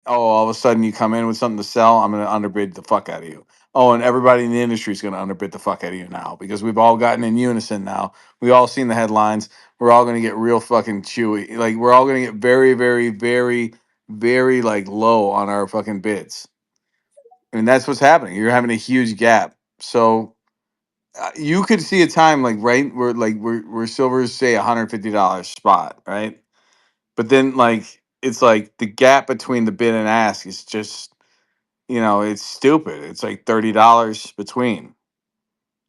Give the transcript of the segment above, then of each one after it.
Oh, all of a sudden you come in with something to sell, I'm going to underbid the fuck out of you. Oh, and everybody in the industry is going to underbid the fuck out of you now because we've all gotten in unison now. We all seen the headlines. We're all going to get real fucking chewy. Like we're all going to get very, very, very, very like low on our fucking bids. And that's what's happening. You're having a huge gap. So you could see a time where silver's say $150 spot, right? But then like it's like the gap between the bid and ask is just it's stupid. It's like $30 between,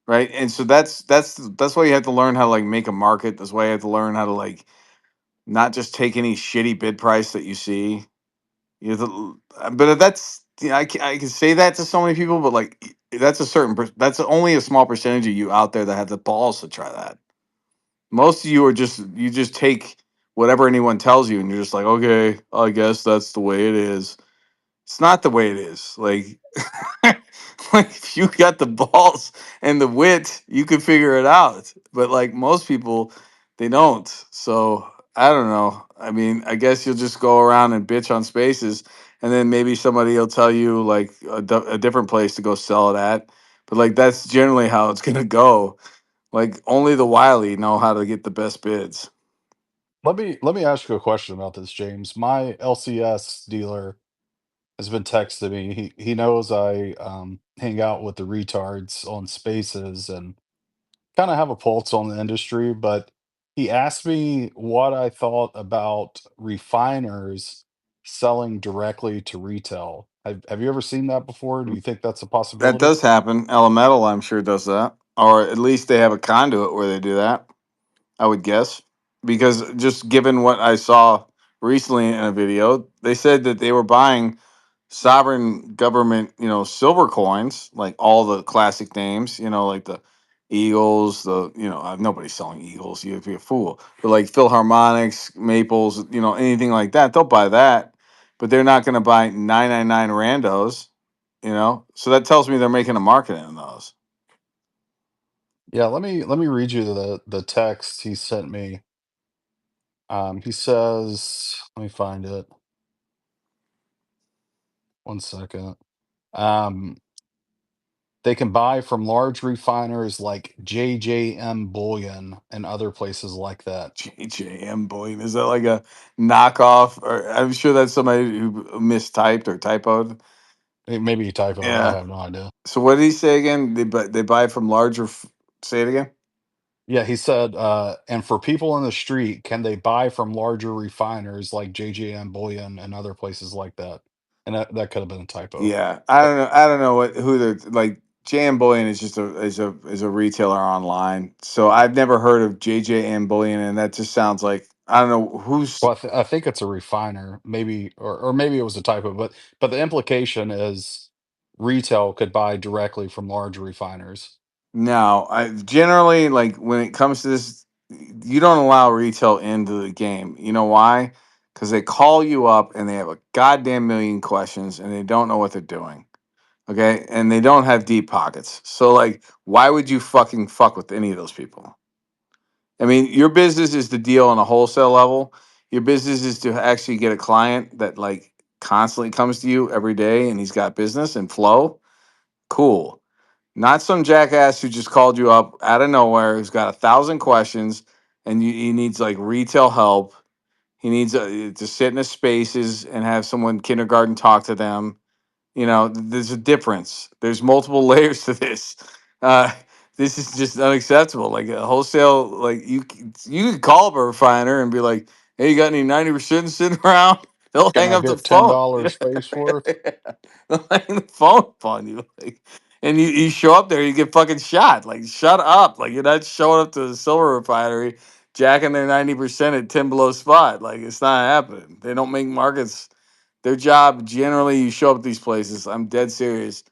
right? And so that's why you have to learn how to like make a market. That's why you have to learn how to like not just take any shitty bid price that you see. But that's I can say that to so many people, but like that's that's only a small percentage of you out there that have the balls to try that. Most of you are you just take whatever anyone tells you, and you're just like, okay, I guess that's the way it is. It's not the way it is. Like, like if you got the balls and the wit, you could figure it out. But like most people, they don't. So I don't know. I mean, I guess you'll just go around and bitch on spaces, and then maybe somebody will tell you like a different place to go sell it at. But like that's generally how it's gonna go. Like only the wily know how to get the best bids. Let me ask you a question about this, James. My LCS dealer has been texting me. He knows I hang out with the retards on Spaces and kind of have a pulse on the industry, but he asked me what I thought about refiners selling directly to retail. Have you ever seen that before? Do you think that's a That possibility? does happen. Elemental, I'm sure, does that, or at least they have a conduit where they do that. I would guess because just given what I saw recently in a video, they said that they were buying sovereign government, silver coins, like all the classic names, like the Eagles, nobody's selling Eagles. You'd be a fool. But like Philharmonics, Maples, anything like that, they'll buy that. But they're not going to buy 999 randos, So that tells me they're making a market in those. Yeah, let me read you the text he sent me. He says, let me find it. One second. Um, they can buy from large refiners like JJM Bullion and other places like that. JJM Boyd. Is that like a knockoff? Or I'm sure that's somebody who mistyped or typoed. Maybe he typoed. I Yeah. have no idea. So what did he say again? They buy from larger. Say it again. Yeah, he said, and for people in the street, can they buy from larger refiners like JJM Bullion and other places like that? And that could have been a typo. Yeah, I But don't know. I don't know who they're like. JM Bullion is just a retailer online. So I've never heard of JJM Bullion, and that just sounds like I don't know who's. well, I think it's a refiner, maybe, or maybe it was a typo. But the implication is retail could buy directly from large refiners. No, I generally like when it comes to this, you don't allow retail into the game. You know why? Because they call you up and they have a goddamn million questions and they don't know what they're doing. Okay, and they don't have deep pockets. So like, why would you fucking fuck with any of those people? I mean, your business is to deal on a wholesale level. Your business is to actually get a client that like constantly comes to you every day and he's got business and flow. Cool. Not some jackass who just called you up out of nowhere, who's got 1,000 questions, and he needs like retail help. He needs to sit in his spaces and have someone kindergarten talk to them. There's a difference. There's multiple layers to this. Uh, this is just unacceptable. Like a wholesale, like you could call up a refiner and be like, "Hey, you got any 90% sitting around?" They'll Can hang I up the get ten phone. dollars face worth? They'll hang the phone up on you. Like, and you show up there, you get fucking shot. Like, shut up. Like, you're not showing up to the silver refinery, jacking their 90% at 10 below spot. Like, it's not happening. They don't make markets. Their job, generally, you show up at these places. I'm dead serious.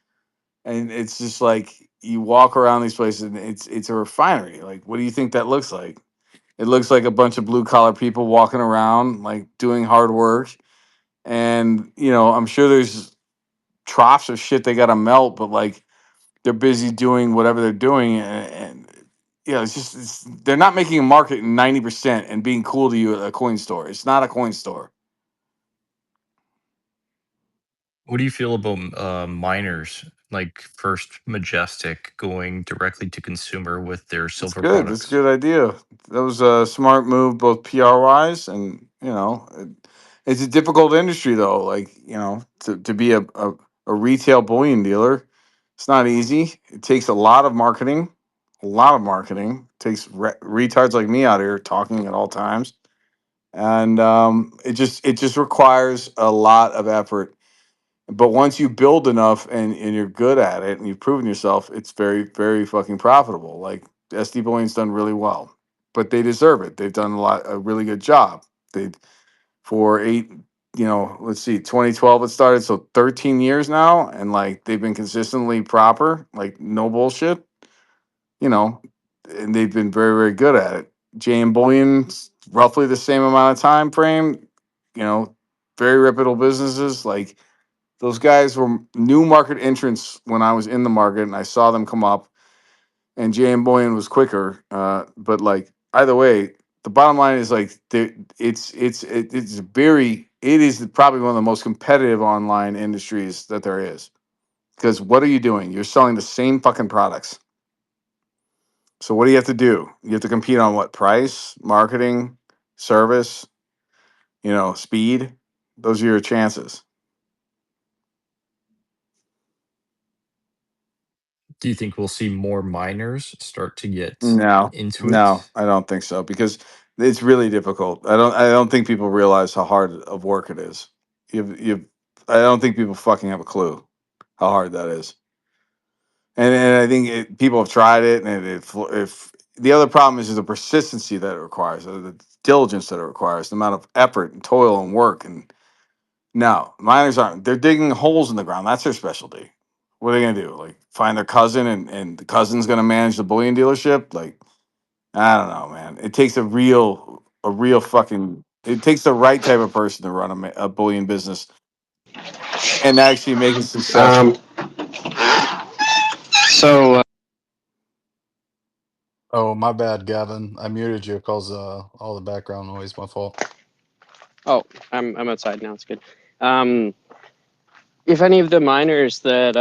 And it's just like you walk around these places and it's a refinery. Like, what do you think that looks like? It looks like a bunch of blue collar people walking around, like doing hard work. And, I'm sure there's troughs of shit they got to melt, but like they're busy doing whatever they're doing. And they're not making a market in 90% and being cool to you at a coin store. It's not a coin store. What do you feel about miners like First Majestic going directly to consumer with their That's silver good. That's a products? good idea. That was a smart move, both PR wise and it's a difficult industry though. Like to be a retail bullion dealer, it's not easy. It takes a lot of marketing, a lot of marketing. It takes retards like me out here talking at all times, and it just requires a lot of effort. But once you build enough and you're good at it and you've proven yourself, it's very, very fucking profitable. Like SD Boeing's done really well, but they deserve it. They've done a really good job. They for eight, let's see, 2012 it started, so 13 years now, and like they've been consistently proper, like no bullshit, you know, and they've been very, very good at it. JM Bullion's roughly the same amount of time frame, you know, very reputable businesses like those guys were new market entrants when I was in the market, and I saw them come up. And Jay Boyan was quicker, but like either way, the bottom line is like it is probably one of the most competitive online industries that there is. Because what are you doing? You're selling the same fucking products. So what do you have to do? You have to compete on what? Price, marketing, service, speed. Those are your chances. Do you think we'll see more miners start to get No, into no, it? I don't think so because it's really difficult. I don't think people realize how hard of work it is. I don't think people fucking have a clue how hard that is. And I think people have tried it, and if the other problem is the persistency that it requires, or the diligence that it requires, the amount of effort and toil and work. And no, miners aren't. They're digging holes in the ground. That's their specialty. What are they gonna do? Like find their cousin, and the cousin's gonna manage the bullion dealership? Like I don't know, man. It takes a real fucking. It takes the right type of person to run a bullion business and actually make it Um, successful. so Oh, my bad, Gavin. I muted you because all the background noise. My fault. oh, I'm outside now. It's good. Um, if any of the miners that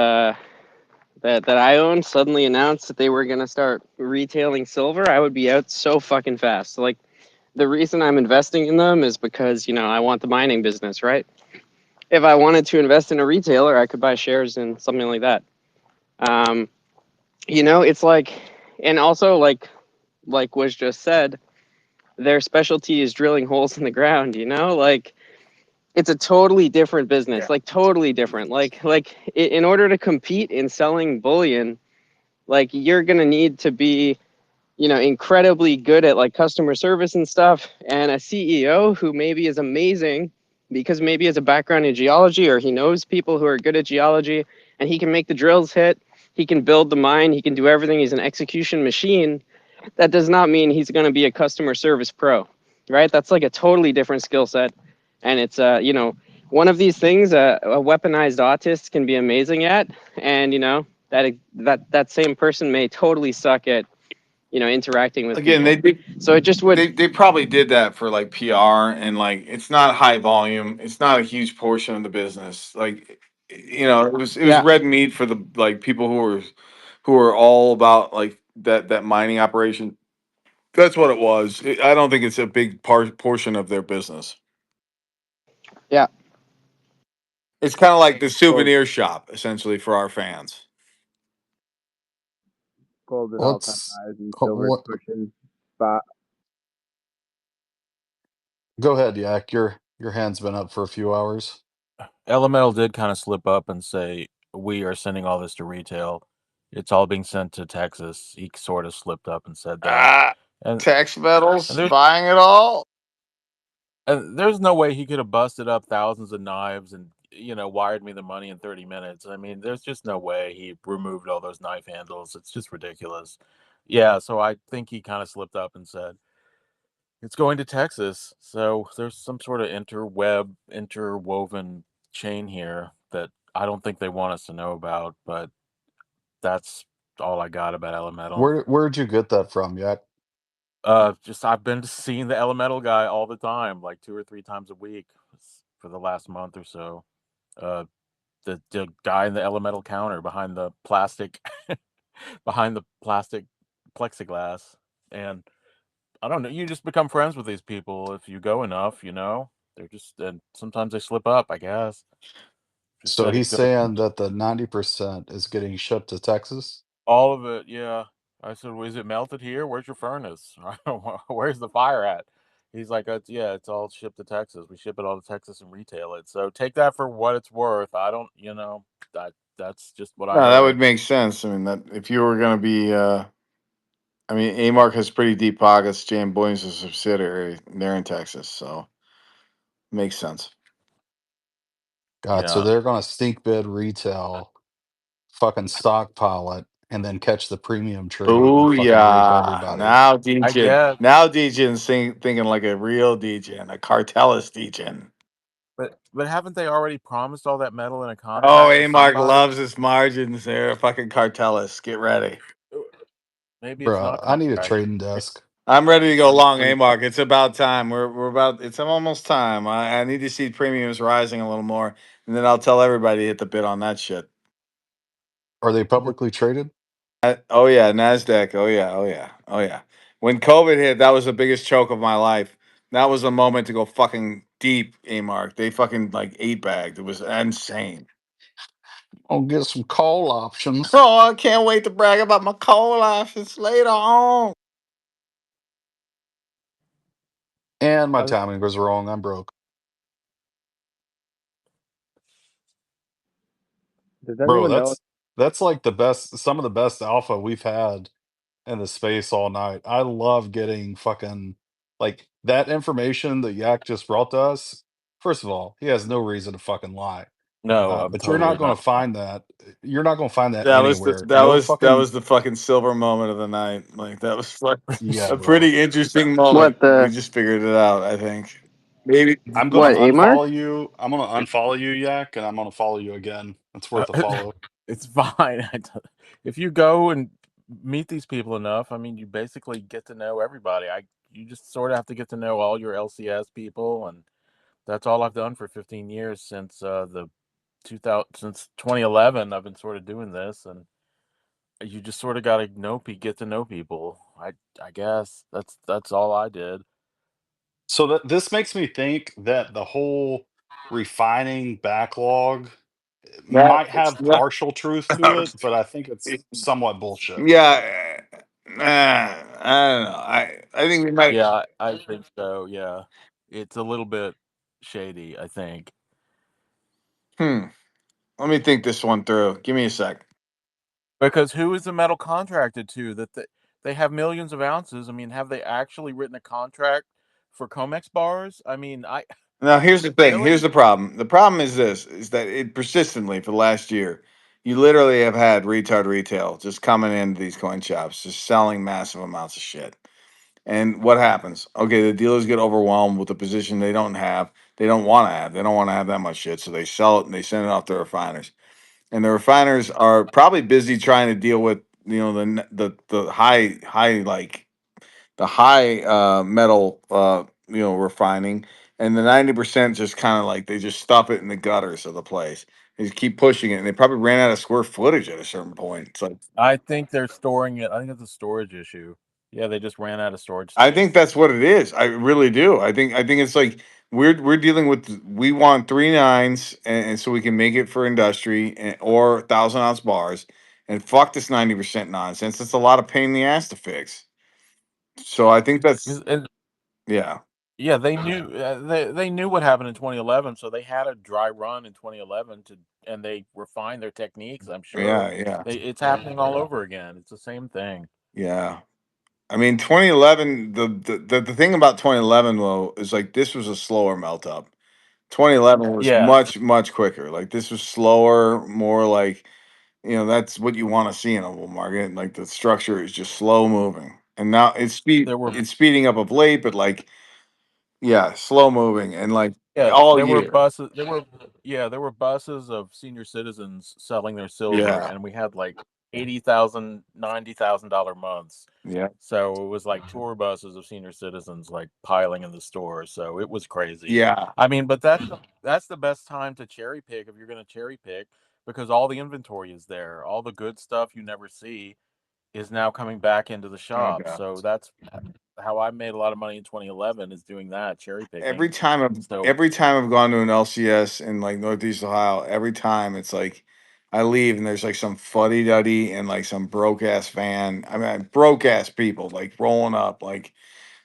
I own suddenly announced that they were gonna start retailing silver, I would be out so fucking fast. Like the reason I'm investing in them is because I want the mining business, right? If I wanted to invest in a retailer, I could buy shares in something like that. Um, it's like, and also like was just said, their specialty is drilling holes in the ground. Like it's a totally different business, Yeah. like totally different. Like in order to compete in selling bullion, like you're gonna need to be incredibly good at like customer service and stuff, and a CEO who maybe is amazing because maybe has a background in geology, or he knows people who are good at geology, and he can make the drills hit, he can build the mine, he can do everything, he's an execution machine. That does not mean he's going to be a customer service pro, right? That's like a totally different skill set. And it's one of these things a weaponized autist can be amazing at, and that same person may totally suck at interacting with Again, people. So it just would. they probably did that for like PR, and like it's not high volume. It's not a huge portion of the business. Like it was Yeah. red meat for the like people who are all about like that mining operation. That's what it was. I don't think it's a big portion of their business. Yeah. It's kind of like the Gold, souvenir shop essentially for our fans. gold at all-time What's highs and silver's what? pushing spot. Go ahead, Yak. Your hand's been up for a few hours. Elemental did kind of slip up and say, "We are sending all this to retail. It's all being sent to Texas." He sort of slipped up and said that, Ah, and tax and metals there's buying it all. and there's no way he could have busted up thousands of knives and wired me the money in 30 minutes. I mean, there's just no way he removed all those knife handles. It's just ridiculous. Yeah, so I think he kind of slipped up and said it's going to Texas. So there's some sort of interwoven chain here that I don't think they want us to know about, but that's all I got about Elemental. Where'd you get that from, Yak? Just I've been seeing the Elemental guy all the time, like 2 or 3 times a week for the last month or so. Uh, the guy in the elemental counter behind the plastic behind the plastic plexiglass. And I don't know, you just become friends with these people if you go enough, you know? They're just and sometimes they slip up, I guess. Just So said he's he'd go saying that the 90% is getting shipped to Texas. all of it, yeah. I said, "Well, is it melted here? Where's your furnace? Where's the fire at?" He's like, yeah, it's all shipped to Texas. We ship it all to Texas and retail it. So take that for what it's worth. I don't, that's just what I No, that would heard. make sense. I mean, that if you were going to be, I mean, Amark has pretty deep pockets. Jam Boyne's a subsidiary. They're in Texas, so makes sense. God, so Yeah. they're gonna stink bid retail, fucking stockpile it, and then catch the premium trade and Oh fucking rape yeah! everybody. Now I DJ, guess, now DJ's thinking like a real DJ, a cartelist DJ. but haven't they already promised all that metal in a Oh, contract to Amark somebody? loves his margins. They're a fucking cartelist. Get ready. Maybe it's Bruh, not I need a contract. trading desk. I'm ready to go Maybe long, it's Amark. It's about time. We're about. It's almost time. I need to see premiums rising a little more, and then I'll tell everybody to hit the bid on that shit. Are they publicly traded? Oh yeah, Nasdaq. Oh yeah, oh yeah, oh yeah. When COVID hit, that was the biggest choke of my life. That was a moment to go fucking deep, Amark. They fucking like 8-bagged. It was insane. I'll get some call options. Oh, I can't wait to brag about my coal options later on. And my I th- timing was wrong. I'm broke. Does Bro, anyone know? that's like the best, some of the best alpha we've had in the space all night. I love getting fucking like that information that Yak just brought to us. First of all, he has no reason to fucking lie. no, I'm But you're not totally going not. to find that. You're not going to find that That was the anywhere. No that fucking was the fucking silver moment of the night. Like that was like yeah, a bro. pretty interesting moment. What We the just figured it out. I think maybe. I'm gonna what Amark? unfollow you. I'm gonna unfollow you, Yak, and I'm gonna follow you again. It's worth a follow. It's fine. If you go and meet these people enough, I mean, you basically get to know everybody. You just sort of have to get to know all your LCS people, and that's all I've done for 15 years since the 2000 since 2011. I've been sort of doing this, and you just sort of got to get to know people. I guess that's all I did. So that this makes me think that the whole refining backlog That might it's have not. partial truth to it, but I think it's somewhat bullshit. Yeah, I don't know. I think we might. Yeah, I think so. Yeah, it's a little bit shady, I think. Hmm. Let me think this one through. Give me a sec. Because who is the metal contracted to that they have millions of ounces? I mean, have they actually written a contract for Comex bars? I mean, I Now, here's the thing. Here's really? the problem. The problem is this: is that it persistently for the last year, you literally have had retard retail just coming into these coin shops, just selling massive amounts of shit. And what happens? Okay, the dealers get overwhelmed with the position they don't have. They don't want to have. They don't want to have that much shit, so they sell it and they send it off to refiners. And the refiners are probably busy trying to deal with the high like the high metal refining, and the 90% just kind of like they just stuff it in the gutters of the place. They just keep pushing it, and they probably ran out of square footage at a certain point. It's like I think they're storing it. I think it's a storage issue. Yeah, they just ran out of storage I think space. that's what it is. I really do. I think it's like we're dealing with we want 3 9s and so we can make it for industry or 1,000 ounce bars, and fuck this 90% nonsense. It's a lot of pain in the ass to fix. So I think that's And yeah, yeah, they knew they knew what happened in 2011, so they had a dry run in 2011 and they refined their techniques. I'm sure yeah, yeah, it's happening all over again. It's the same thing. yeah. I mean, 2011. The thing about 2011 though is like this was a slower melt up. 2011 was Yeah, much quicker. Like this was slower, more like that's what you want to see in a bull market. Like the structure is just slow moving, and now there were it's speeding up of late, but like yeah, slow moving and like yeah all there were year. buses there were yeah there were buses of senior citizens selling their silver, Yeah, and we had like $80,000, $90,000 months. Yeah. So it was like tour buses of senior citizens like piling in the store. So it was crazy. Yeah. I mean, but that's the best time to cherry pick if you're going to cherry pick, because all the inventory is there. All the good stuff you never see is now coming back into the shop. God. So that's how I made a lot of money in 2011, is doing that, cherry picking. Every time I've gone to an LCS in like Northeast Ohio, every time it's like I leave and there's like some fuddy duddy and like some broke ass van. I mean, broke ass people like rolling up. Like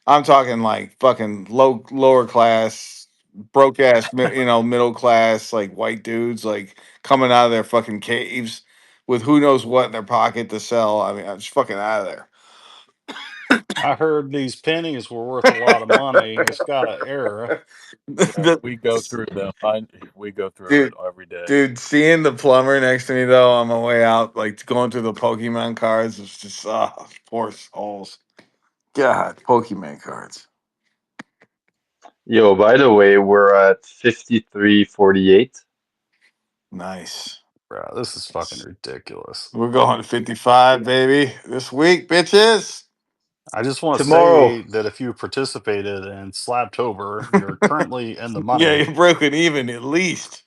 I'm talking like fucking lower class, broke ass, middle class, like white dudes like coming out of their fucking caves with who knows what in their pocket to sell. I mean, I'm just fucking out of there. I heard these pennies were worth a lot of money. It's got an error. Yeah, we go through them. We go through Dude, it every day. Dude, seeing the plumber next to me though on my way out, like going through the Pokemon cards, was just poor souls. God, Pokemon cards. Yo, by the way, we're at 53:48. Nice. Bro, this is fucking ridiculous. We're going to 55, baby, this week, bitches. I just want to Tomorrow. say that if you participated in Slabtober, you're currently in the money. Yeah, you're broken even at least.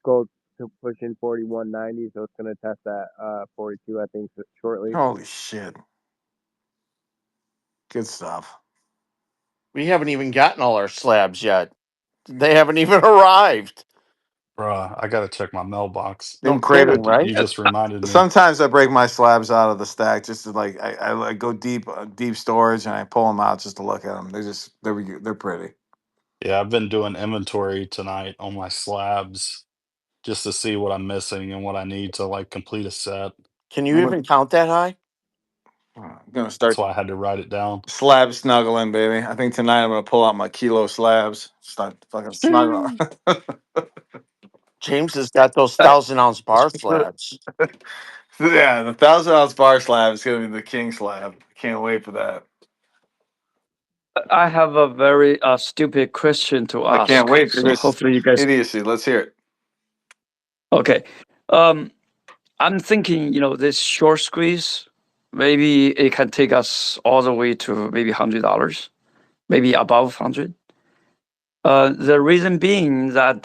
Gold to pushing 41.90, so it's going to test that 42, I think, shortly. Holy shit. Good stuff. We haven't even gotten all our slabs yet. They haven't even arrived. Bruh, I gotta check my mailbox. Been No craving. kidding, right? You just reminded me. Sometimes I break my slabs out of the stack just to like I go deep storage and I pull them out just to look at them. They're pretty. Yeah, I've been doing inventory tonight on my slabs just to see what I'm missing and what I need to like complete a set. Can you even count that high? I'm gonna start. That's why I had to write it down. Slab snuggling, baby. I think tonight I'm gonna pull out my kilo slabs. Start fucking snuggling. James has got those 1,000-ounce bar slabs. Yeah, the 1,000-ounce bar slab is gonna be the king slab. Can't wait for that. I have a very stupid question to I ask. can't wait for So this hopefully you guys. idiocy. Let's hear it. Okay. I'm thinking, this short squeeze, maybe it can take us all the way to maybe $100, maybe above 100. The reason being that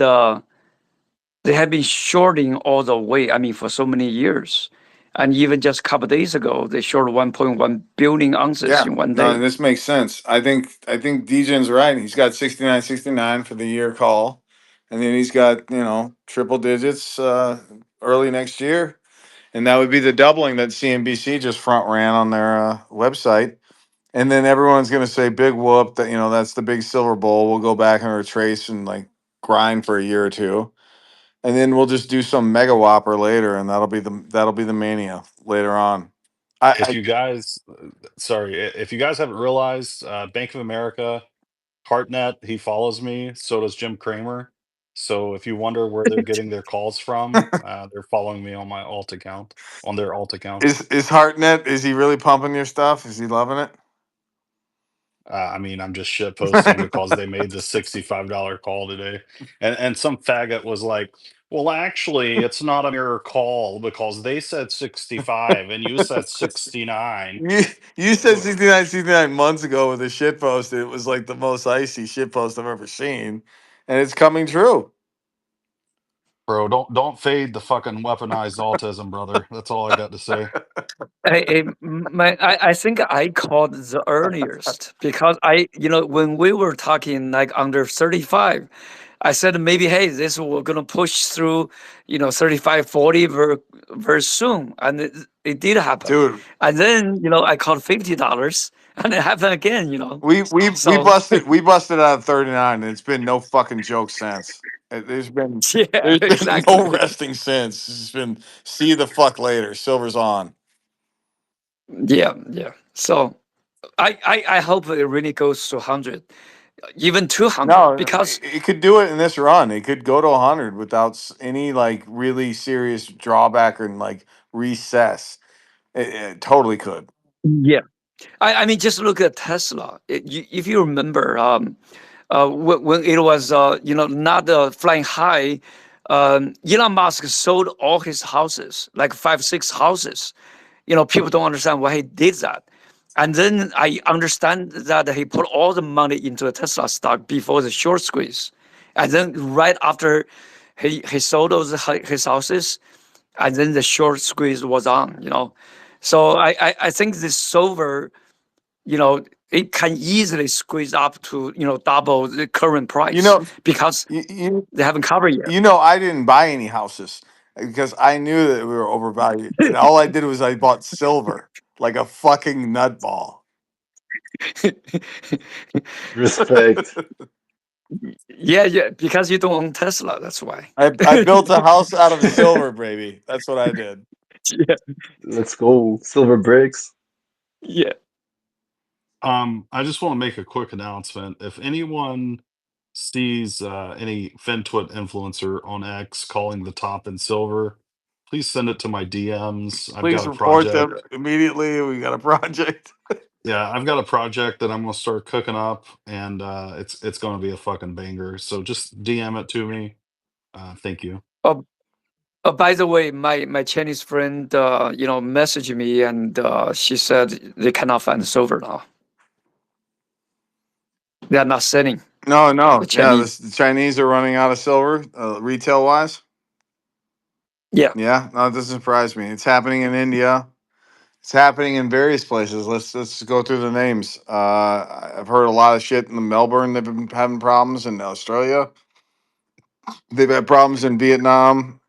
they have been shorting all the way. I mean, for so many years, and even just a couple of days ago, they shorted 1.1 billion ounces in one day. No, this makes sense. I think Dejan's right. He's got 69.69 for the year call, and then he's got triple digits early next year, and that would be the doubling that CNBC just front ran on their website. And then everyone's gonna say big whoop that that's the big silver bowl. We'll go back and retrace and like grind for a year or two, and then we'll just do some mega whopper later, and that'll be the mania later on. If you guys, if you guys haven't realized, Bank of America, Hartnett, he follows me. So does Jim Cramer. So if you wonder where they're getting their calls from, they're following me on my alt account, on their alt account. Is Hartnett? Is he really pumping your stuff? Is he loving it? I mean, I'm just shit posting because they made the $65 call today, and some faggot was like, "Well, actually, it's not a mirror call because they said 65 and you said 69." You said 69 months ago with a shit post. It was like the most icy shit post I've ever seen, and it's coming true. Bro, don't fade the fucking weaponized autism, brother. That's all I got to say. I think I called the earliest because when we were talking like under 35, I said maybe, hey, this we're gonna push through, 35, 40 very soon, and it did happen, dude. And then I called $50, and it happened again. We busted out of 39, and it's been no fucking joke since. There's been exactly. no resting since. It's been see you the fuck later. Silver's on. Yeah. So I hope it really goes to 100, even 200. No, because it could do it in this run. It could go to 100 without any like really serious drawback or like recess. It totally could. Yeah, I mean, just look at Tesla. If you remember, when it was not flying high, Elon Musk sold all his houses, like 5, 6 houses. People don't understand why he did that. And then I understand that he put all the money into a Tesla stock before the short squeeze. And then right after he sold his houses, and then the short squeeze was on. So I think this silver, it can easily squeeze up to, double the current price because you they haven't covered yet. I didn't buy any houses because I knew that we were overvalued, and all I did was I bought silver like a fucking nutball. Respect. Yeah, because you don't own Tesla, that's why. I built a house out of silver, baby. That's what I did. Yeah. Let's go. Silver bricks. Yeah. I just want to make a quick announcement. If anyone sees any FinTwit influencer on X calling the top in silver, please send it to my DMs. I've Please got a report them project. immediately. We got a project. Yeah, I've got a project that I'm gonna start cooking up, and it's gonna be a fucking banger. So just DM it to me. Thank you. By the way, my Chinese friend, messaged me, and she said they cannot find silver now. They are not selling. No. The Yeah, Chinese. the Chinese are running out of silver, retail wise. Yeah. Yeah, no, it doesn't surprise me. It's happening in India. It's happening in various places. Let's go through the names. I've heard a lot of shit in Melbourne. They've been having problems in Australia. They've had problems in Vietnam,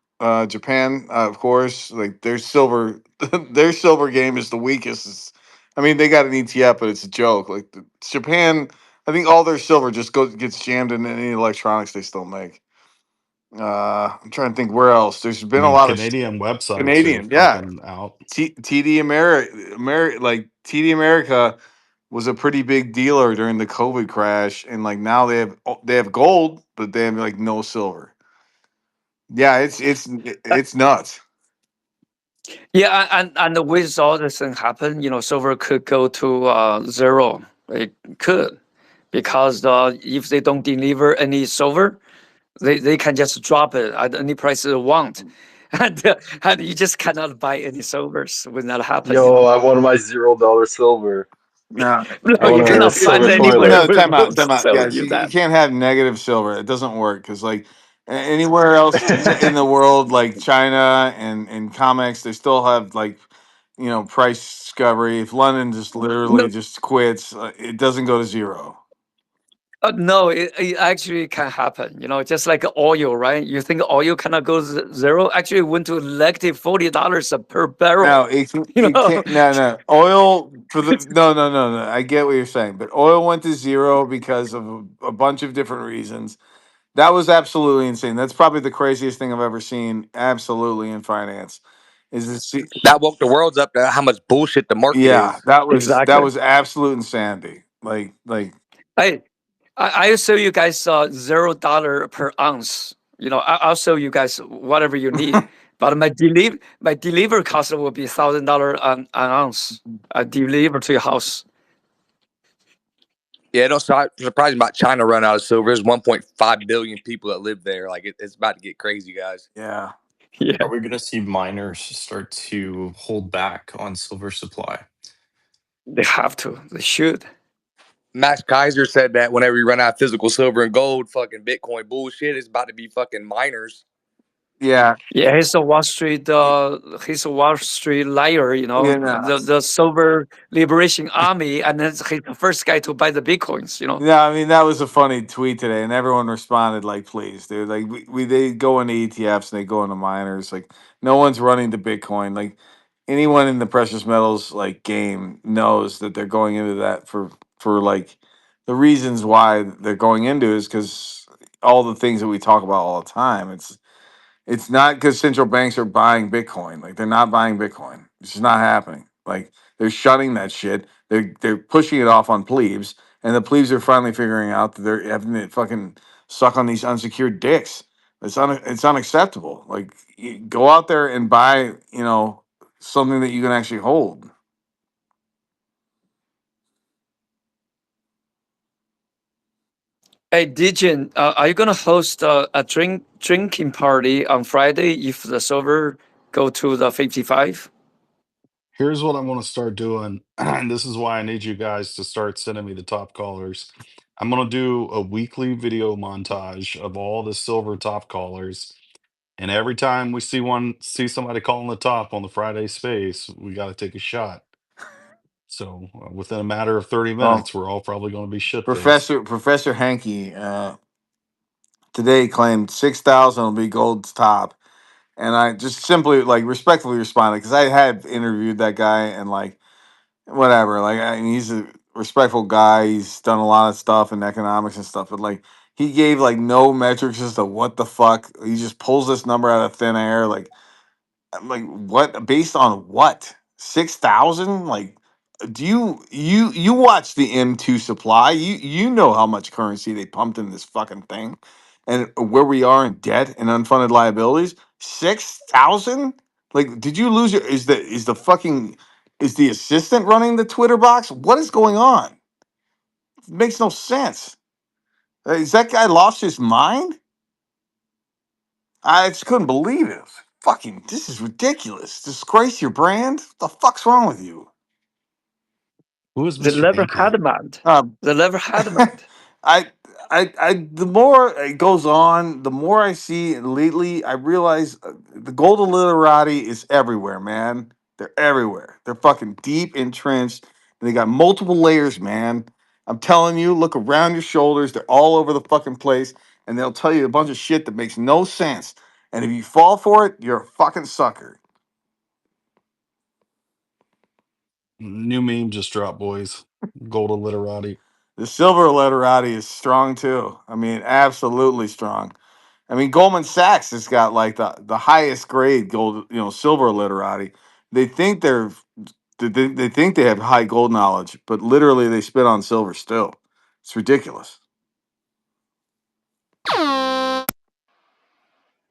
Japan, of course. Like their silver, their silver game is the weakest. I mean, they got an ETF, but it's a joke. Like Japan, I think all their silver just gets jammed in any electronics they still make. I'm trying to think where else. There's I been a mean, lot of Canadian websites are Canadian, yeah. fucking out. TD America, like TD America was a pretty big dealer during the COVID crash, and like now they have gold, but they have like no silver. Yeah, it's nuts. Yeah, and with all this thing happen, silver could go to zero. It could, because if they don't deliver any silver, they can just drop it at any price they want, and you just cannot buy any silvers when that happens. Yo, I want my $0 silver. No, No, I you want to wear a cannot find silver anywhere toilet. no, with time out, most time out, silver guys. you You that. can't have negative silver. It doesn't work because like anywhere else in the world, like China and Comex, they still have like price discovery. If London just literally No, just quits, it doesn't go to zero. no, it actually can happen. Just like oil, right? You think oil cannot go zero? Actually, it went to negative $40 per No, barrel. it can't. No. Oil for the no. I get what you're saying, but oil went to zero because of a bunch of different reasons. That was absolutely insane. That's probably the craziest thing I've ever seen. Absolutely in finance, is this? That woke the world up to how much bullshit the market Yeah, is. that Exactly. was absolute insanity. Like I'll sell you guys $0 per ounce. I'll sell you guys whatever you need. But my delivery cost will be $1,000 an ounce. I deliver to your house. Yeah, don't surprise me about China running out of silver. There's 1.5 billion people that live there. Like it's about to get crazy, guys. yeah. Yeah. Are we going to see miners start to hold back on silver supply? They have to. They should. Max Kaiser said that whenever you run out of physical silver and gold, fucking Bitcoin bullshit is about to be fucking miners. Yeah. Yeah, he's a Wall Street. He's a Wall Street liar. The Silver Liberation Army, and then he's the first guy to buy the bitcoins. Yeah, I mean that was a funny tweet today, and everyone responded like, "Please, dude! Like, they go into ETFs and they go into miners. Like, no one's running to Bitcoin. Like, anyone in the precious metals like game knows that they're going into that for like the reasons why they're going into is because all the things that we talk about all the time. It's not because central banks are buying Bitcoin. Like they're not buying Bitcoin. It's just not happening. Like they're shutting that shit. They're pushing it off on plebes, and the plebes are finally figuring out that they're having to fucking suck on these unsecured dicks. It's unacceptable. Like you go out there and buy, something that you can actually hold. Hey, Dijin, are you gonna host a drinking party on Friday if the silver go to the 55? Here's what I'm going to start doing, and this is why I need you guys to start sending me the top callers. I'm going to do a weekly video montage of all the silver top callers, and every time we see somebody calling the top on the Friday space, we got to take a shot. So within a matter of 30 Well, minutes, we're all probably going to be shit faced. Professor Hankey today claimed 6,000 will be gold's top, and I just simply like respectfully responded because I had interviewed that guy and like whatever, like he's a respectful guy. He's done a lot of stuff in economics and stuff, but like he gave like no metrics as to what the fuck. He just pulls this number out of thin air, like. I'm like, what? Based on what? 6,000? Like, do you watch the M2 supply? You know how much currency they pumped in this fucking thing, and where we are in debt and unfunded liabilities. 6,000? Like, did you lose your? Is the assistant running the Twitter box? What is going on? It makes no sense. Is that guy lost his mind? I just couldn't believe it. Fucking, this is ridiculous. Disgrace your brand. What the fuck's wrong with you? Who is They Mr. never had Hankey? a demand. Uh, They never had a demand. I, the more it goes on, the more I see lately, I realize the golden literati is everywhere, man. They're everywhere. They're fucking deep entrenched, and they got multiple layers, man. I'm telling you, look around your shoulders. They're all over the fucking place, and they'll tell you a bunch of shit that makes no sense. And if you fall for it, you're a fucking sucker. New meme just dropped, boys. Golden literati. The silver literati is strong too. I mean, absolutely strong. I mean, Goldman Sachs has got like the highest grade gold, silver literati. They think they think they have high gold knowledge, but literally they spit on silver still. It's ridiculous.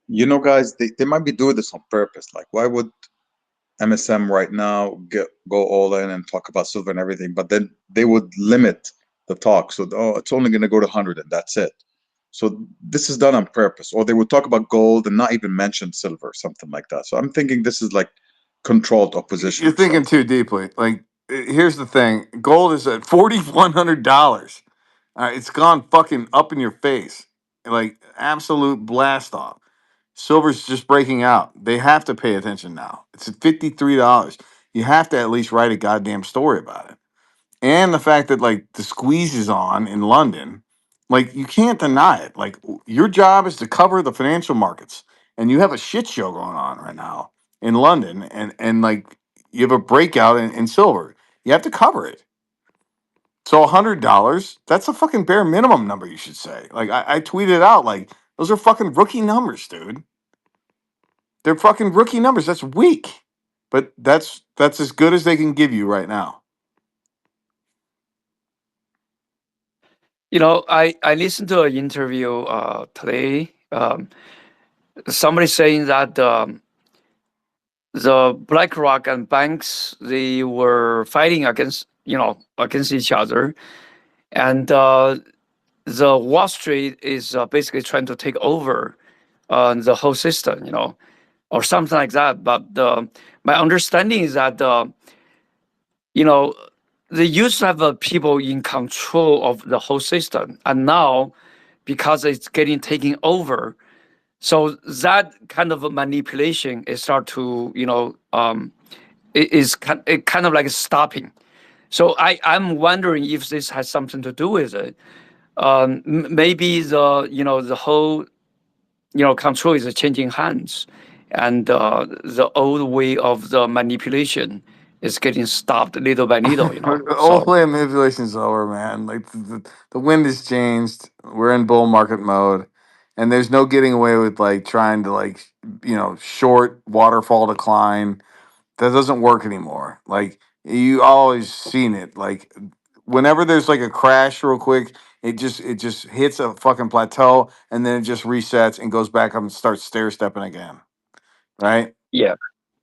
You know, guys, they might be doing this on purpose. Like, why would MSM right now go all in and talk about silver and everything, but then they would limit the talk. So, oh, it's only going to go to 100 and that's it. So this is done on purpose. Or they would talk about gold and not even mention silver, something like that. So I'm thinking this is like controlled opposition. You're thinking too deeply. Like, here's the thing: gold is at $4,100. It's gone fucking up in your face, like absolute blast off. Silver's just breaking out. They have to pay attention now. It's at $53. You have to at least write a goddamn story about it. And the fact that like the squeeze is on in London, like you can't deny it. Like your job is to cover the financial markets, and you have a shit show going on right now in London, and like you have a breakout in silver. You have to cover it. So $100, that's a fucking bare minimum number, you should say. Like I tweeted out, like, those are fucking rookie numbers, dude. They're fucking rookie numbers. That's weak. But that's as good as they can give you right now. You know, I listened to an interview today. Somebody saying that the BlackRock and banks, they were fighting against each other, and the Wall Street is basically trying to take over the whole system, or something like that. But my understanding is that they used to have people in control of the whole system, and now because it's getting taken over, so that kind of a manipulation is start to is kind of like stopping. So I'm wondering if this has something to do with it. Maybe the whole control is changing hands, and the old way of the manipulation is getting stopped little by little. The So old way of manipulation is over, man. Like the wind has changed. We're in bull market mode, and there's no getting away with like trying to like short waterfall decline. That doesn't work anymore. Like you always seen it. Like whenever there's like a crash real quick, it just hits a fucking plateau and then it just resets and goes back up and starts stair stepping again. Right? yeah,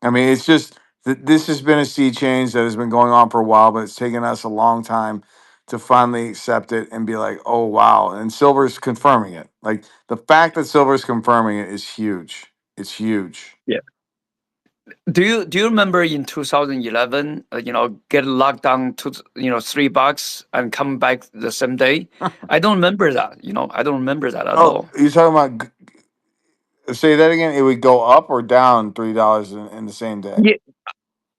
I mean, it's just this has been a sea change that has been going on for a while, but it's taken us a long time to finally accept it and be like, oh wow. And silver's confirming it. Like the fact that silver's confirming it is huge. It's huge. Yeah. Do you remember in 2011, get locked down to $3 and come back the same day? I don't remember that. I don't remember that at Oh, all. you're talking about say that again? It would go up or down $3 in the same day. Yeah.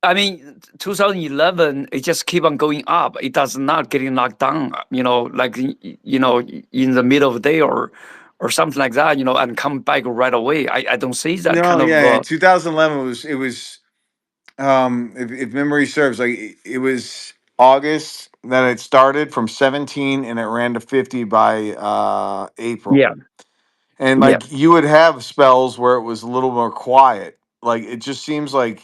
I mean, 2011, it just keep on going up. It does not getting knocked down, like, in the middle of the day or something like that, and come back right away. I don't see that No, kind of. yeah, in 2011 it was if memory serves, like it was August that it started from 17 and it ran to 50 by April. Yeah. And Yeah. like you would have spells where it was a little more quiet. Like it just seems like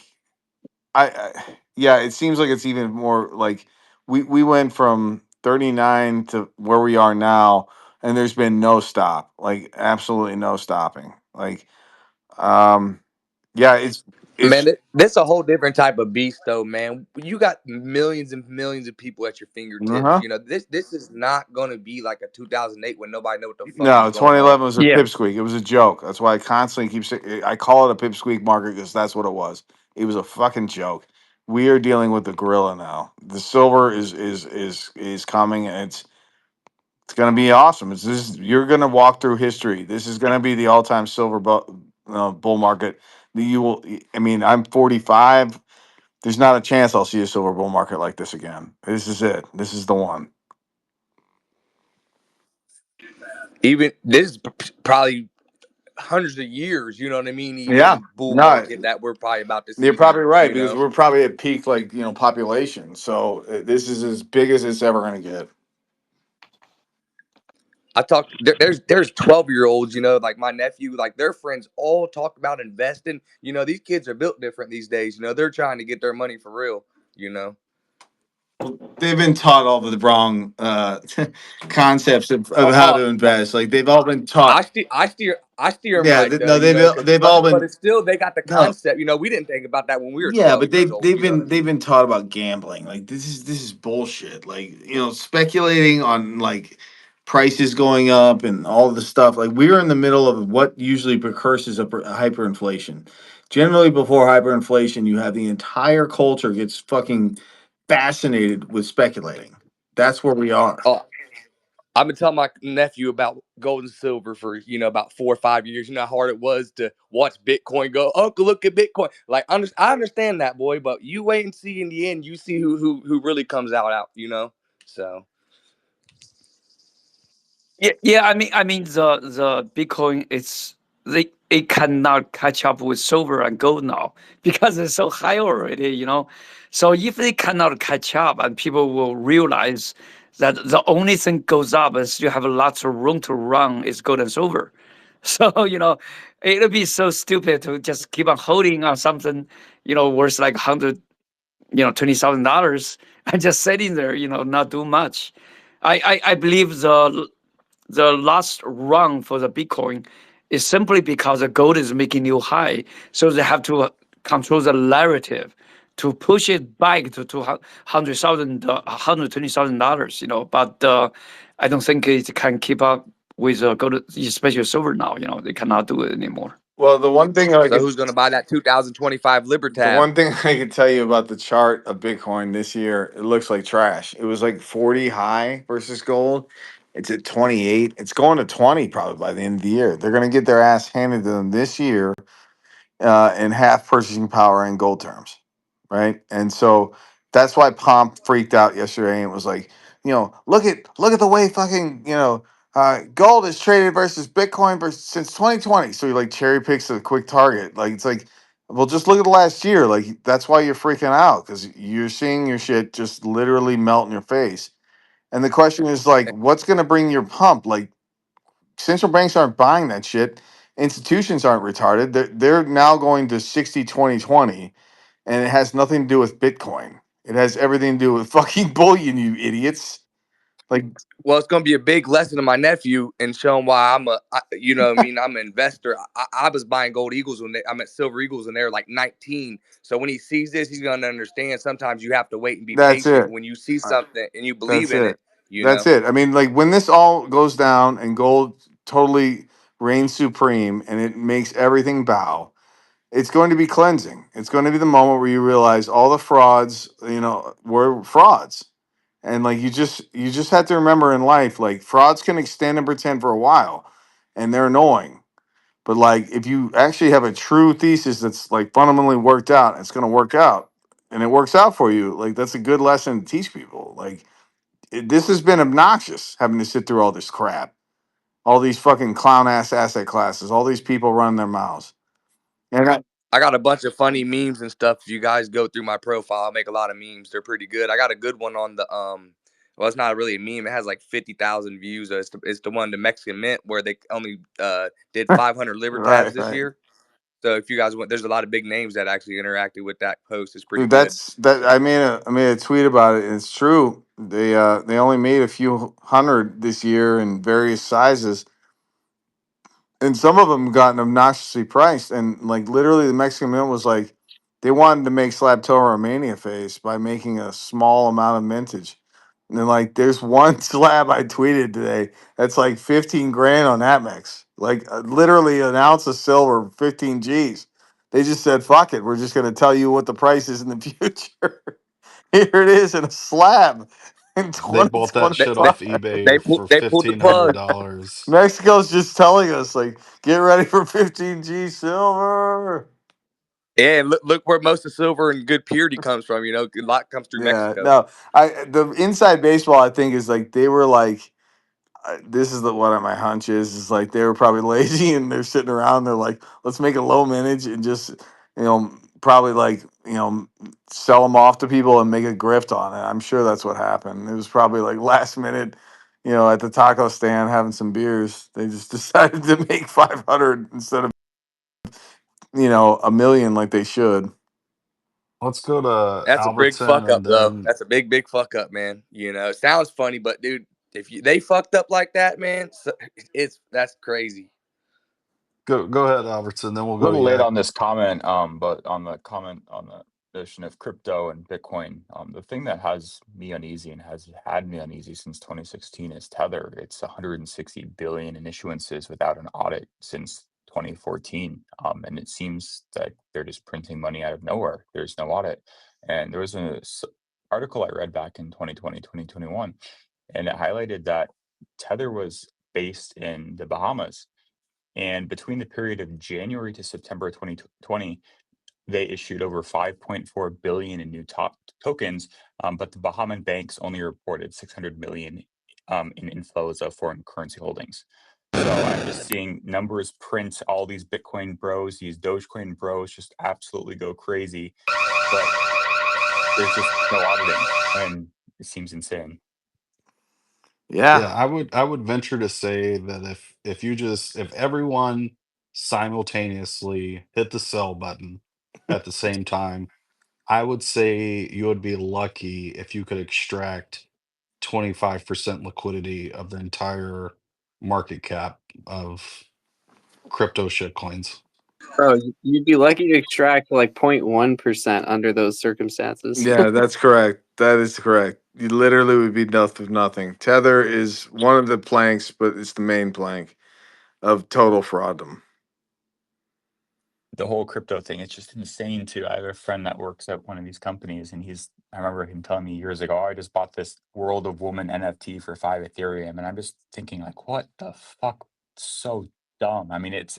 yeah, it seems like it's even more like we went from 39 to where we are now, and there's been no stop, like absolutely no stopping. Like yeah, Man, it's this a whole different type of beast, though, man. You got millions and millions of people at your fingertips. uh-huh. You know, this is not gonna be like a 2008 when nobody knew what the fuck No, was going on. 2011 was a pipsqueak. It was a joke. That's why I constantly keep saying I call it a pipsqueak market because that's what it was. It was a fucking joke. We are dealing with the gorilla now. The silver is coming, and it's gonna be awesome. You're gonna walk through history. This is gonna be the all time silver bull market. You will. I mean, I'm 45. There's not a chance I'll see a silver bull market like this again. This is it. This is the one. Even this is probably hundreds of years. You know what I mean? Yeah. Even bull No, market that we're probably about to you're see probably here. right You because know. we're probably at peak, like population. So this is as big as it's ever going to get. I talked. There's 12-year-olds. You know, like my nephew. Like their friends all talk about investing. You know, these kids are built different these days. You know, they're trying to get their money for real. You know. They've been taught all the wrong concepts of how to invest. Like they've all been taught. I steer them Yeah, right though. no, You know, they've all but been it's still they got the no. concept. You know, we didn't think about that when we were Yeah, 12 but years old. You know what I they've mean? been taught about gambling. Like this is bullshit. Like speculating on like prices going up and all the stuff. Like we are in the middle of what usually precurses a hyperinflation. Generally, before hyperinflation, you have the entire culture gets fucking fascinated with speculating. That's where we are. Oh, I've been telling my nephew about gold and silver for about 4 or 5 years. You know how hard it was to watch Bitcoin go. Uncle, look at Bitcoin. Like I understand that, boy, but you wait and see. In the end, you see who really comes out. You know, so. Yeah. I mean the Bitcoin it cannot catch up with silver and gold now because it's so high already. So if they cannot catch up, and people will realize that the only thing goes up is you have lots of room to run is gold and silver. So it'll be so stupid to just keep on holding on something worth like $20,000 and just sitting there not do much. I believe the last run for the Bitcoin is simply because the gold is making new high. So they have to control the narrative to push it back to $100,000, $120,000. But I don't think it can keep up with gold, especially silver now. They cannot do it anymore. Well, the one thing So who's going to buy that 2025 the Libertab? one thing I can tell you about the chart of Bitcoin this year, it looks like trash. It was like 40 high versus gold. It's at 28. It's going to 20 probably by the end of the year. They're going to get their ass handed to them this year in half purchasing power in gold terms, right? And so that's why Pomp freaked out yesterday and was like, look at the way fucking gold is traded versus Bitcoin since 2020. So he like cherry picks a quick target. Like it's like, well, just look at the last year. Like that's why you're freaking out because you're seeing your shit just literally melt in your face. And the question is like, what's going to bring your pump? Like central banks aren't buying that shit. Institutions aren't retarded. They're now going to 60-20-20, and it has nothing to do with Bitcoin. It has everything to do with fucking bullion, you idiots. Like, well, it's going to be a big lesson to my nephew and show him why I'm I'm an investor. I was buying gold eagles I'm at silver eagles when they're like 19. So when he sees this, he's going to understand sometimes you have to wait and be that's patient. it. When you see something and you believe That's in it. it, You That's know, it. I mean, like when this all goes down and gold totally reigns supreme and it makes everything bow, it's going to be cleansing. It's going to be the moment where you realize all the frauds, were frauds. And like you just have to remember in life, like frauds can extend and pretend for a while and they're annoying. But like if you actually have a true thesis that's like fundamentally worked out, it's gonna work out. And it works out for you. Like that's a good lesson to teach people. Like this has been obnoxious having to sit through all this crap, all these fucking clown ass asset classes, all these people running their mouths. And I got a bunch of funny memes and stuff. If you guys go through my profile, I make a lot of memes. They're pretty good. I got a good one on the well, it's not really a meme. It has like 50,000 views. It's the one, the Mexican Mint, where they only did 500 libertads right, this right. year. So if you guys want, there's a lot of big names that actually interacted with that post. It's pretty good. That's that I made a tweet about it and it's true. They only made a few hundred this year in various sizes. And some of them gotten obnoxiously priced. And like literally, the Mexican Mint was like they wanted to make Slab Toe Romania face by making a small amount of mintage. And then like there's one slab I tweeted today that's like 15 grand on Atmex. Like literally an ounce of silver, 15 G's. They just said, "Fuck it, we're just gonna tell you what the price is in the future." Here it is in a slab in They bought that They shit 2025. off they eBay pulled for they pulled the plug. $1,500. Mexico's just telling us, like, get ready for 15G silver. Yeah, and look where most of silver and good purity comes from. You know, a lot comes through Yeah, Mexico. no, the inside baseball, I think, is like they were like, this is what my hunch is like they were probably lazy and they're sitting around. They're like, let's make a low mintage and just, probably like, sell them off to people and make a grift on it. I'm sure that's what happened. It was probably like last minute, at the taco stand having some beers. They just decided to make 500 instead of, a million like they should. Let's go to That's a big Albertson fuck up, and though. then That's a big fuck up, man. You know, it sounds funny, but dude, if they fucked up like that, man, that's crazy. go ahead, Albertson. Then we'll A go little late Yak. on this comment, but on the comment on the notion of crypto and Bitcoin, the thing that has me uneasy and has had me uneasy since 2016 is Tether. It's 160 billion in issuances without an audit since 2014, and it seems that they're just printing money out of nowhere. There's no audit, and there was an article I read back in 2020, 2021, and it highlighted that Tether was based in the Bahamas. And between the period of January to September 2020, they issued over 5.4 billion in new tokens, but the Bahamian banks only reported 600 million in inflows of foreign currency holdings. So I'm just seeing numbers print, all these Bitcoin bros, these Dogecoin bros just absolutely go crazy, but there's just no auditing, and it seems insane. Yeah, Yeah. I would venture to say that if everyone simultaneously hit the sell button at the same time, I would say you would be lucky if you could extract 25% liquidity of the entire market cap of crypto shitcoins. Bro, you'd be lucky to extract like 0.1% under those circumstances. Yeah, that's correct. That is correct. You literally would be left with nothing. Tether is one of the planks, but it's the main plank of total fraudom. The whole crypto thing, it's just insane too. I have a friend that works at one of these companies, and I remember him telling me years ago, I just bought this World of Woman NFT for 5 Ethereum. And I'm just thinking, like, what the fuck? So dumb. I mean, it's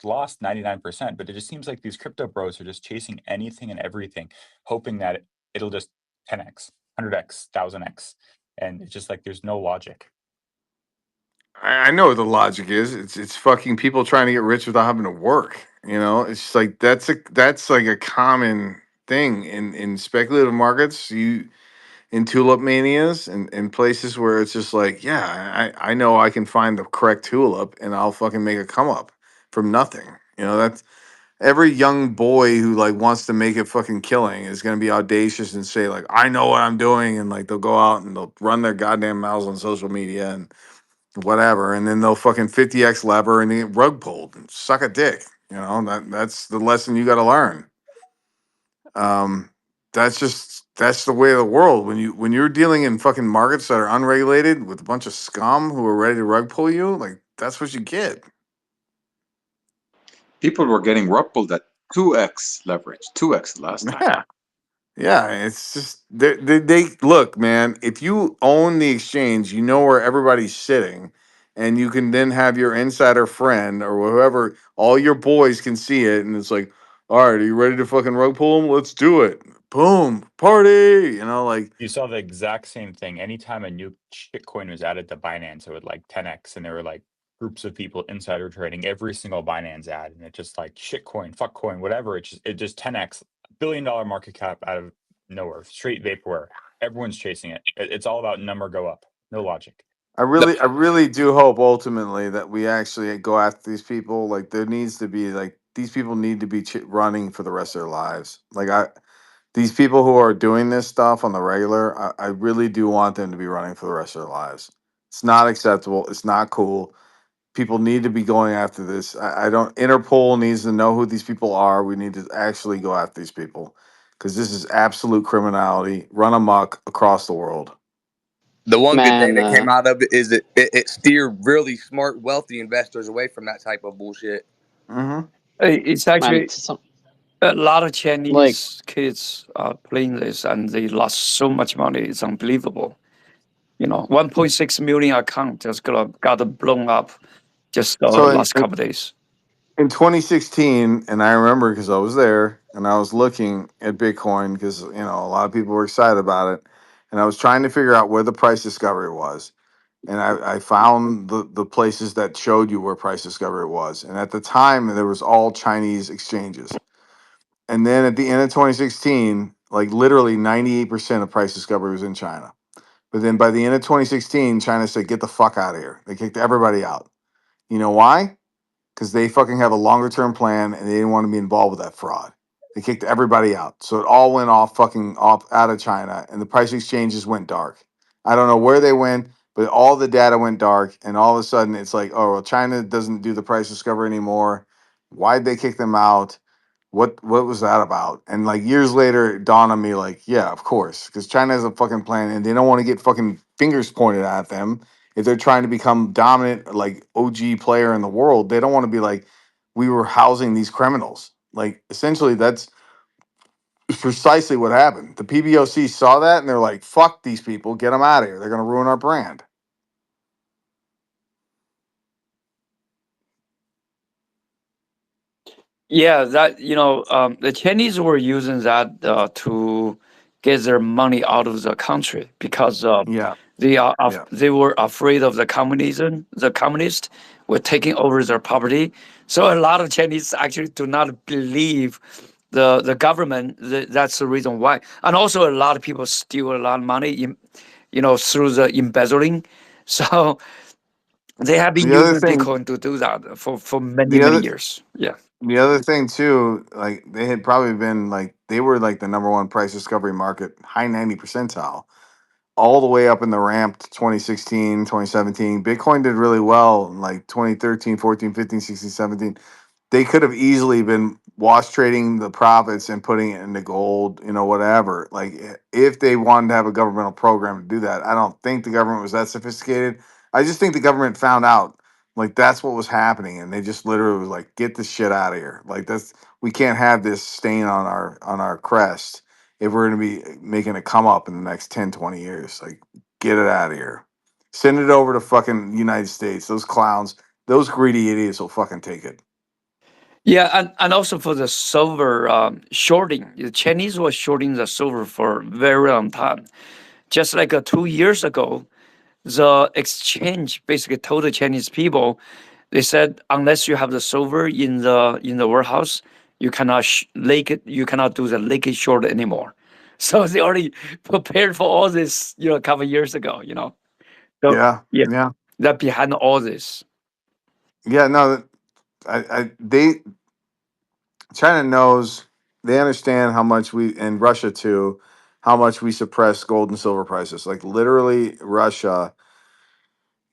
lost 99%, but it just seems like these crypto bros are just chasing anything and everything, hoping that it'll just 10x, 100x, 1000x. And it's just like there's no logic. I know what the logic is. It's fucking people trying to get rich without having to work. It's just like that's like a common thing in speculative markets. In tulip manias and places where it's just like, yeah, I know I can find the correct tulip and I'll fucking make a come up from nothing. That's every young boy who like wants to make a fucking killing is gonna be audacious and say like, I know what I'm doing, and like they'll go out and they'll run their goddamn mouths on social media and whatever, and then they'll fucking 50x lever and they get rug pulled and suck a dick. That's the lesson you got to learn. That's that's the way of the world. When you're dealing in fucking markets that are unregulated with a bunch of scum who are ready to rug pull you, like that's what you get. People were getting rug pulled at 2x leverage, 2x last time. Yeah. Yeah, it's just they look, man. If you own the exchange, you know where everybody's sitting, and you can then have your insider friend or whoever, all your boys can see it, and it's like, all right, are you ready to fucking rug pull them? Let's do it. Boom, party. You know, like You saw the exact same thing. Anytime a new shitcoin was added to Binance, it would like 10x, and there were like groups of people insider trading every single Binance ad, and it just like shitcoin, fuckcoin, whatever. It just 10x, $1 billion market cap out of nowhere, straight vaporware. Everyone's chasing it. It's all about number go up, no logic. I really do hope ultimately that we actually go after these people. Like there needs to be like these people need to be running for the rest of their lives. These people who are doing this stuff on the regular, I really do want them to be running for the rest of their lives. It's not acceptable. It's not cool. People need to be going after this. I don't. Interpol needs to know who these people are. We need to actually go after these people because this is absolute criminality, run amok across the world. The one good thing Man, that came out of it is that it steered really smart, wealthy investors away from that type of bullshit. Mm-hmm. It's man, actually a lot of Chinese like kids are playing this, and they lost so much money. It's unbelievable. 1.6 million account just got blown up just So last couple days. in 2016, and I remember because I was there and I was looking at Bitcoin because a lot of people were excited about it, and I was trying to figure out where the price discovery was, and I found the places that showed you where price discovery was, and at the time there was all Chinese exchanges, and then at the end of 2016, like literally 98% of price discovery was in China, but then by the end of 2016, China said, "Get the fuck out of here." They kicked everybody out. You know why? Because they fucking have a longer term plan and they didn't want to be involved with that fraud. They kicked everybody out. So it all went off out of China and the price exchanges went dark. I don't know where they went, but all the data went dark. And all of a sudden it's like, oh, well, China doesn't do the price discovery anymore. Why'd they kick them out? What was that about? And like years later, it dawned on me, like, yeah, of course, because China has a fucking plan, and they don't want to get fucking fingers pointed at them if they're trying to become dominant, like OG player in the world. They don't want to be like, we were housing these criminals. Like essentially, that's precisely what happened. The PBOC saw that, and they're like, fuck these people, get them out of here. They're gonna ruin our brand. Yeah, that the Chinese were using that to get their money out of the country because Yeah, yeah. they were afraid of the communism. The communists were taking over their property, so a lot of Chinese actually do not believe the government. That's the reason why, and also a lot of people steal a lot of money through the embezzling. So they have been The other using thing, Bitcoin to do that for many the many other years. Yeah. The other thing too, like they had probably been like they were like the number one price discovery market, high 90 percentile, all the way up in the ramp to 2016, 2017. Bitcoin did really well in like 2013, 14, 15, 16, 17. They could have easily been wash trading the profits and putting it into gold, whatever. Like if they wanted to have a governmental program to do that. I don't think the government was that sophisticated. I just think the government found out like that's what was happening and they just literally was like, get this shit out of here. Like we can't have this stain on our crest if we're going to be making it come up in the next 10, 20 years. Like get it out of here. Send it over to fucking United States. Those clowns, those greedy idiots will fucking take it. Yeah, and also for the silver shorting, the Chinese were shorting the silver for a very long time. Just like 2 years ago, the exchange basically told the Chinese people, they said unless you have the silver in the warehouse, you cannot you cannot do the naked short anymore. So they already prepared for all this, a couple of years ago. So Yeah, yeah, yeah, that behind all this. yeah. No, China knows, they understand how much we, and Russia too, how much we suppress gold and silver prices. Like literally, Russia.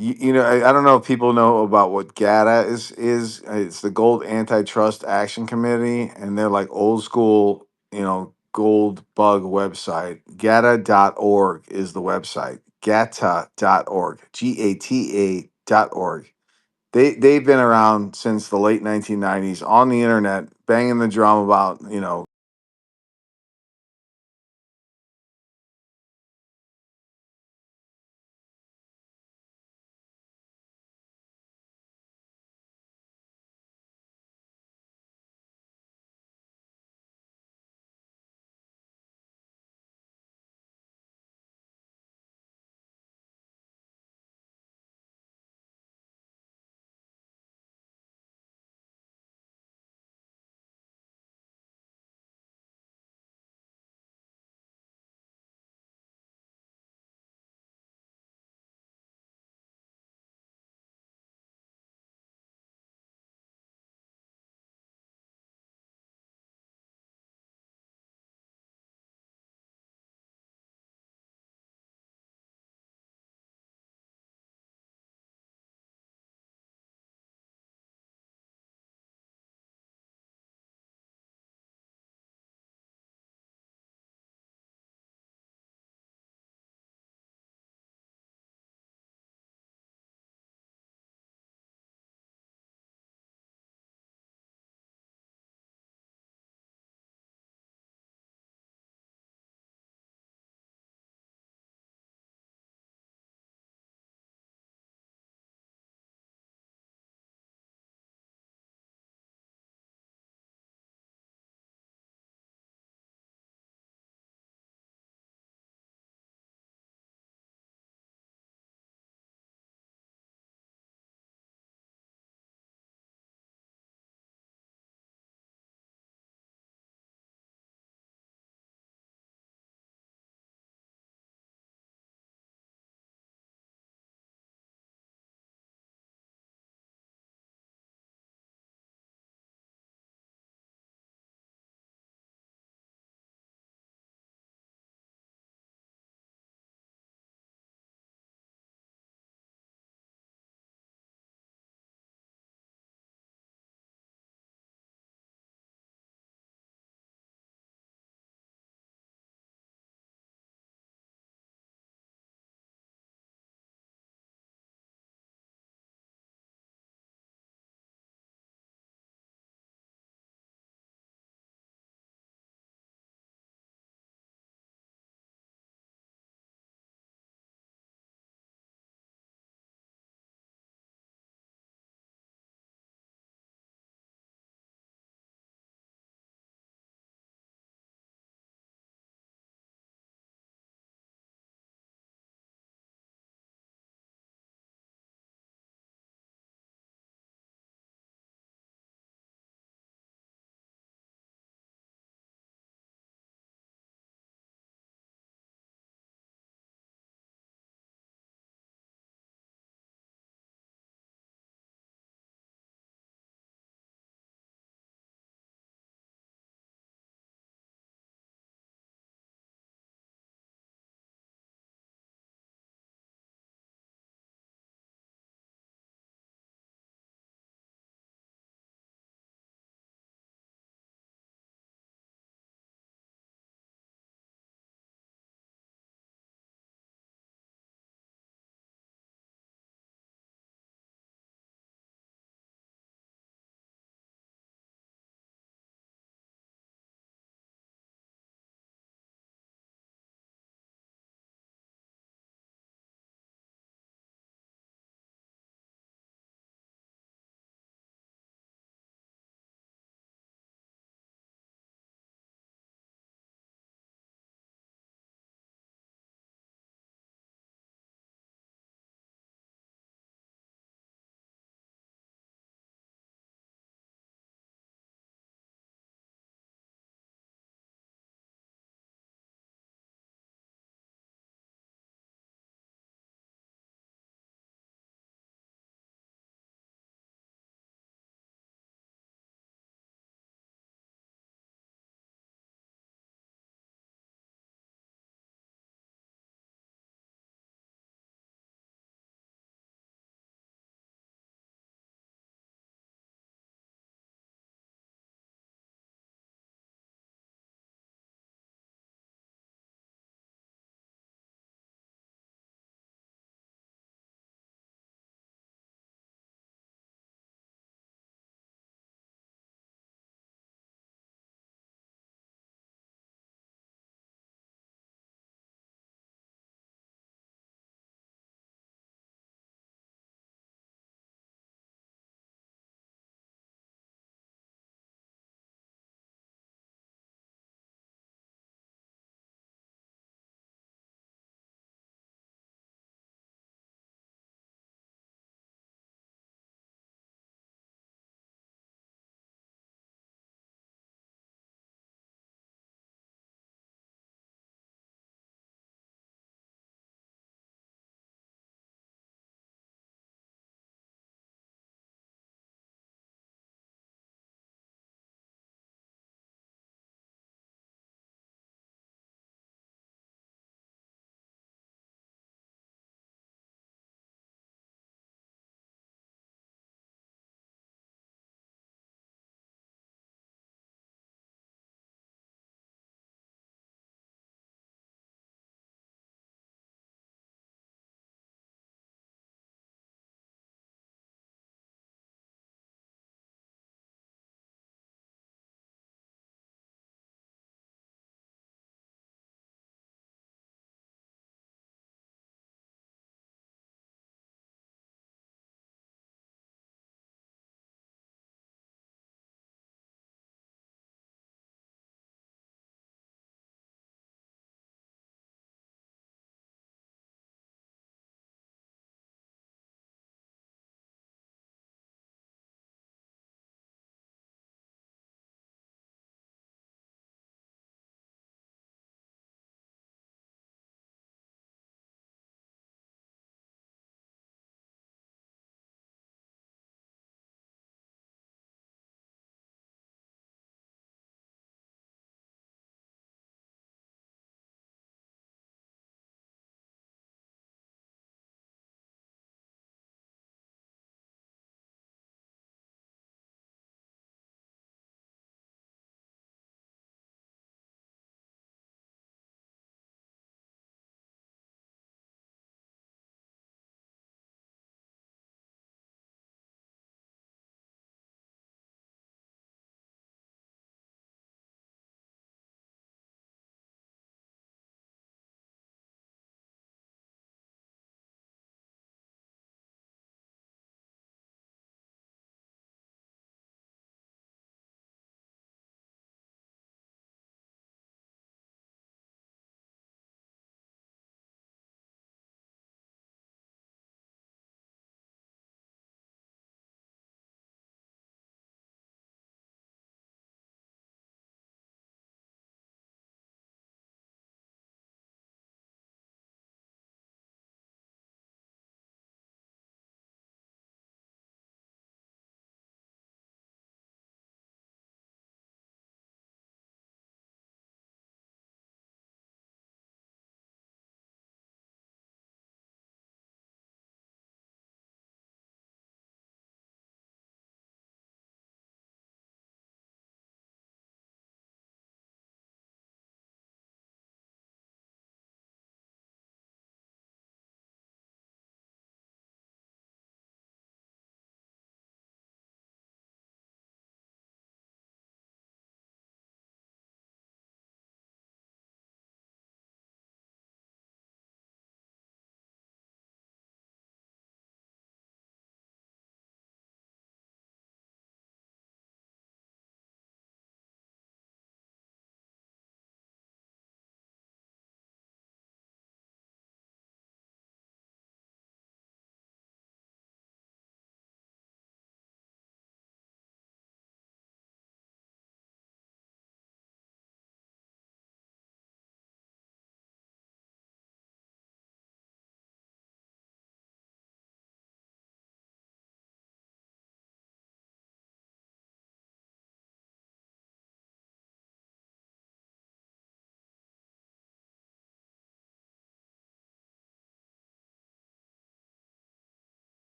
I don't know if people know about what GATA is. It's the Gold Antitrust Action Committee, and they're like old school, gold bug website. Gata.org is the website. Gata.org. GATA.org. They've been around since the late 1990s on the internet, banging the drum about,